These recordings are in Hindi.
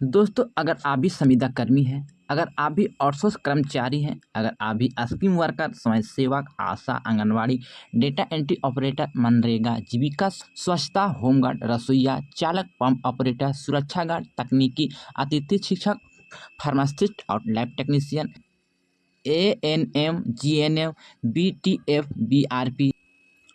दोस्तों, अगर आप भी संविदा कर्मी हैं, अगर आप भी आउटसोर्स कर्मचारी हैं, अगर आप भी स्कीम वर्कर, समाज सेवक, ASHA, anganwadi, data entry operator, MNREGA, Jeevika, स्वच्छता, होमगार्ड, रसोईया, चालक, पंप ऑपरेटर, सुरक्षा गार्ड, तकनीकी, अतिथि शिक्षक, फार्मासिस्ट और lab technician, ANM, GNM, BTF, BRP,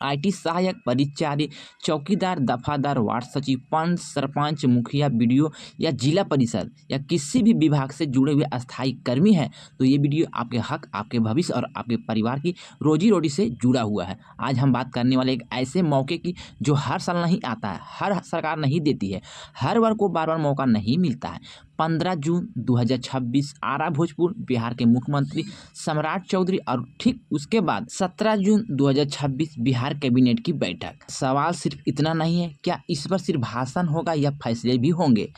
IT सहायक, परिचारी, चौकीदार, दफादार, वार्ड सचिव, पंच, सरपंच, मुखिया, बीडीओ या जिला परिषद या किसी भी विभाग से जुड़े हुए अस्थायी कर्मी हैं, तो ये वीडियो आपके हक, आपके भविष्य और आपके परिवार की रोजी रोटी से जुड़ा हुआ है। आज हम बात करने वाले एक ऐसे मौके की जो हर साल नहीं आता है, हर सरकार नहीं देती है, हर वर्ग को बार बार मौका नहीं मिलता है। 15 जून 2026 आरा भोजपुर बिहार के मुख्यमंत्री सम्राट चौधरी और ठीक उसके बाद 17 जून 2026 बिहार कैबिनेट की बैठक। सवाल सिर्फ इतना नहीं है, क्या इस पर सिर्फ भाषण होगा या फैसले भी होंगे।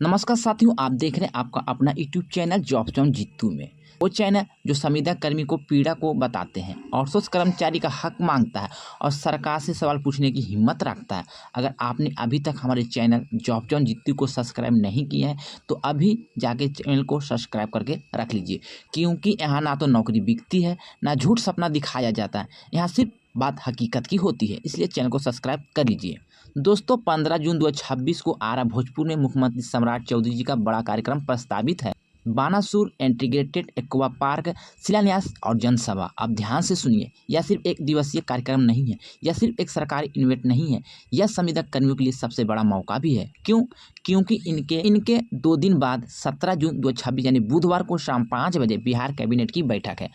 नमस्कार साथियों, आप देख रहे हैं आपका अपना YouTube channel job zone Jeetu में, वो चैनल जो संविदा कर्मी को पीड़ा को बताते हैं, आउटसोर्स कर्मचारी का हक मांगता है और सरकार से सवाल पूछने की हिम्मत रखता है। अगर आपने अभी तक हमारे चैनल जॉब जोन जीतू को सब्सक्राइब नहीं किया है तो अभी जाके चैनल को सब्सक्राइब करके रख लीजिए, क्योंकि यहाँ ना तो नौकरी बिकती है, ना झूठ सपना दिखाया जाता है, यहाँ सिर्फ बात हकीकत की होती है। इसलिए चैनल को सब्सक्राइब कर लीजिए। दोस्तों, 15 जून 2026 को आरा भोजपुर में मुख्यमंत्री सम्राट चौधरी जी का बड़ा कार्यक्रम प्रस्तावित है। बानासुर इंटीग्रेटेड एक्वा पार्क शिलान्यास और जनसभा। अब ध्यान से सुनिए, यह सिर्फ एक दिवसीय कार्यक्रम नहीं है, यह सिर्फ एक सरकारी इवेंट नहीं है, यह संविदा कर्मियों के लिए सबसे बड़ा मौका भी है। क्यों? क्योंकि इनके 2 दिन बाद 17 जून 2026 यानी बुधवार को शाम 5 बजे बिहार कैबिनेट की बैठक है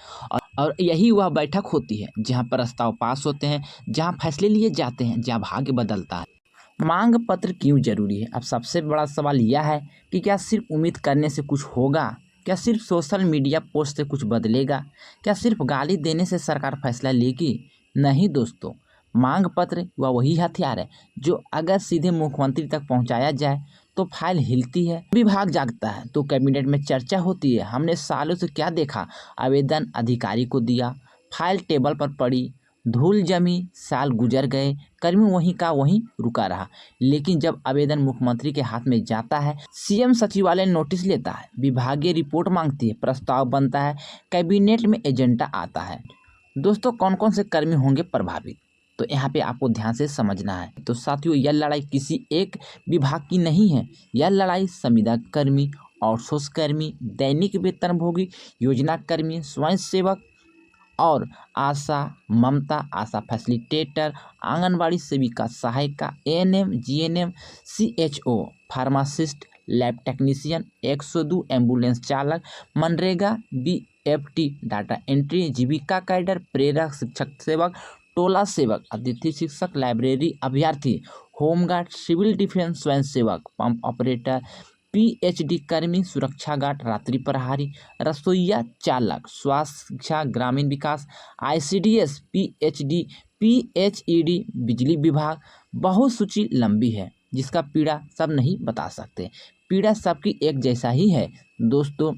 और यही वह बैठक होती है जहां प्रस्ताव पास होते हैं, जहां फैसले लिए जाते हैं, जहां भाग्य बदलता है। मांग पत्र क्यों जरूरी है? अब सबसे बड़ा सवाल यह है कि क्या सिर्फ उम्मीद करने से कुछ होगा? क्या सिर्फ सोशल मीडिया पोस्ट से कुछ बदलेगा? क्या सिर्फ गाली देने से सरकार फैसला लेगी? नहीं दोस्तों, मांग पत्र वही हथियार है जो अगर सीधे मुख्यमंत्री तक पहुंचाया जाए तो फाइल हिलती है, विभाग जागता है, तो कैबिनेट में चर्चा होती है। हमने सालों से क्या देखा? आवेदन अधिकारी को दिया, फाइल टेबल पर पड़ी, धूल जमी, साल गुजर गए, कर्मी वहीं का वहीं रुका रहा। लेकिन जब आवेदन मुख्यमंत्री के हाथ में जाता है, सीएम सचिवालय नोटिस लेता है, विभागीय रिपोर्ट मांगती है, प्रस्ताव बनता है, कैबिनेट में एजेंडा आता है। दोस्तों, कौन कौन से कर्मी होंगे प्रभावित, तो यहाँ पे आपको ध्यान से समझना है। तो साथियों, यह लड़ाई किसी एक विभाग की नहीं है, यह लड़ाई संविदा कर्मी, आउटसोर्स कर्मी, दैनिक वेतनभोगी, योजना कर्मी, स्वयं सेवक और आशा, ममता, आशा फैसिलिटेटर, आंगनवाड़ी सेविका, सहायिका, ANM, GNM, CHO, pharmacist, lab technician, 102 ambulance चालक, मनरेगा, बीएफटी, डाटा एंट्री, जीविका कैडर, प्रेरक, शिक्षक सेवक, टोला सेवक, अतिथि शिक्षक, लाइब्रेरी अभ्यर्थी, होमगार्ड, सिविल डिफेंस स्वयं सेवक, पंप ऑपरेटर, पीएचडी कर्मी, सुरक्षा गार्ड, रात्रि प्रहरी, रसोईया, चालक, स्वास्थ्य, शिक्षा, ग्रामीण विकास, आईसीडीएस, पीएचडी, पीएचईडी, बिजली विभाग। बहुत सूची लंबी है जिसका पीड़ा सब नहीं बता सकते। पीड़ा सबकी एक जैसा ही है। दोस्तों,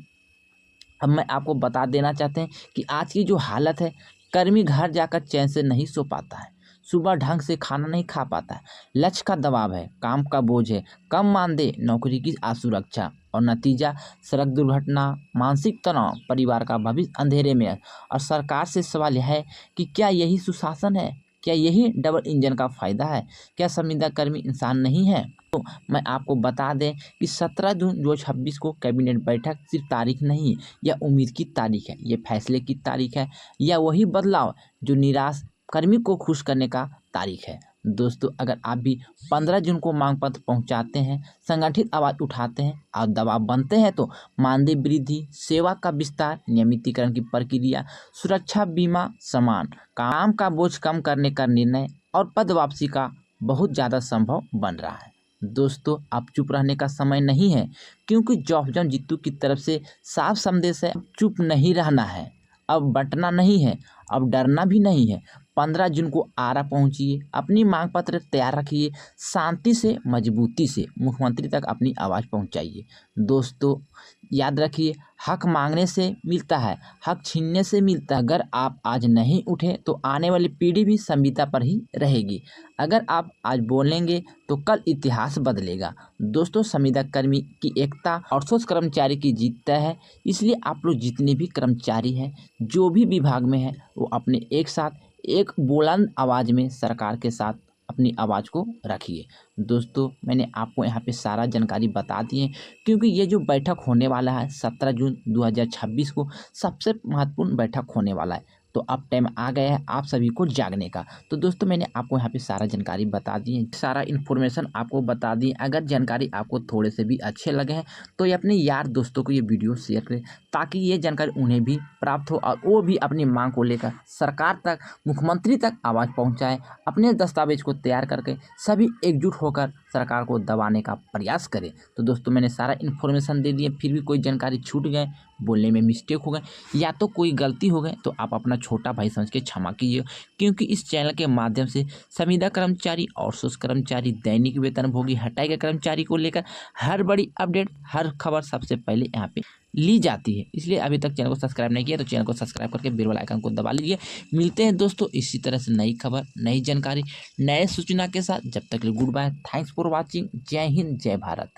अब मैं आपको बता देना चाहते हैं कि आज की जो हालत है, कर्मी घर जाकर चैन से नहीं सो पाता है, सुबह ढंग से खाना नहीं खा पाता है, लक्ष्य का दबाव है, काम का बोझ है, कम मानदेय, नौकरी की असुरक्षा और नतीजा सड़क दुर्घटना, मानसिक तनाव, परिवार का भविष्य अंधेरे में है। और सरकार से सवाल यह है कि क्या यही सुशासन है? क्या यही डबल इंजन का फायदा है? क्या संविदा कर्मी इंसान नहीं है? तो मैं आपको बता दें कि 17 जून 2026 को कैबिनेट बैठक सिर्फ तारीख नहीं, यह उम्मीद की तारीख है, यह फैसले की तारीख है, यह वही बदलाव जो निराश कर्मी को खुश करने का तारीख है। दोस्तों, अगर आप भी 15 जून को मांग पत्र पहुंचाते हैं, संगठित आवाज़ उठाते हैं और दबाव बनते हैं, तो मानदेय वृद्धि, सेवा का विस्तार, नियमितीकरण की प्रक्रिया, सुरक्षा बीमा समान, काम का बोझ कम करने का निर्णय और पद वापसी का बहुत ज़्यादा संभव बन रहा है। दोस्तों, अब चुप रहने का समय नहीं है, क्योंकि जॉब जोन जीतू की तरफ से साफ संदेश है, चुप नहीं रहना है, अब बंटना नहीं है, अब डरना भी नहीं है, 15 जून को आरा पहुंचिए, अपनी मांग पत्र तैयार रखिए, शांति से मजबूती से मुख्यमंत्री तक अपनी आवाज़ पहुंचाइए। दोस्तों याद रखिए, हक मांगने से मिलता है, हक छीनने से मिलता है। अगर आप आज नहीं उठे तो आने वाली पीढ़ी भी संविदा पर ही रहेगी। अगर आप आज बोलेंगे तो कल इतिहास बदलेगा। दोस्तों संविदा कर्मी की एकता आउटसोर्स कर्मचारी की जीत है। इसलिए आप लोग जितने भी कर्मचारी हैं, जो भी विभाग में हैं, वो अपने एक साथ एक बुलंद आवाज़ में सरकार के साथ अपनी आवाज़ को रखिए। दोस्तों मैंने आपको यहाँ पे सारा जानकारी बता दी है, क्योंकि ये जो बैठक होने वाला है 17 जून 2026 को सबसे महत्वपूर्ण बैठक होने वाला है। तो अब टाइम आ गया है आप सभी को जागने का। तो दोस्तों मैंने आपको यहाँ पे सारा जानकारी बता दी है, सारा इन्फॉर्मेशन आपको बता दी है। अगर जानकारी आपको थोड़े से भी अच्छे लगे हैं तो ये अपने यार दोस्तों को ये वीडियो शेयर करें, ताकि ये जानकारी उन्हें भी प्राप्त हो और वो भी अपनी मांग को लेकर सरकार तक, मुख्यमंत्री तक आवाज़ पहुँचाए। अपने दस्तावेज को तैयार करके सभी एकजुट होकर सरकार को दबाने का प्रयास करें। तो दोस्तों मैंने सारा इन्फॉर्मेशन दे दिया, फिर भी कोई जानकारी छूट गए, बोलने में मिस्टेक हो गए या तो कोई गलती हो गए तो आप अपना छोटा भाई समझ के क्षमा कीजिए, क्योंकि इस चैनल के माध्यम से संविदा कर्मचारी, आउटसोर्स कर्मचारी, दैनिक वेतनभोगी, हटाए गए कर्मचारी को लेकर हर बड़ी अपडेट, हर खबर सबसे पहले यहाँ पे ली जाती है। इसलिए अभी तक चैनल को सब्सक्राइब नहीं किया तो चैनल को सब्सक्राइब करके बेल वाला आइकन को दबा लीजिए। मिलते हैं दोस्तों इसी तरह से नई खबर, नई जानकारी, नए सूचना के साथ। जब तक के लिए good bye, thanks for watching. जय हिंद, जय भारत।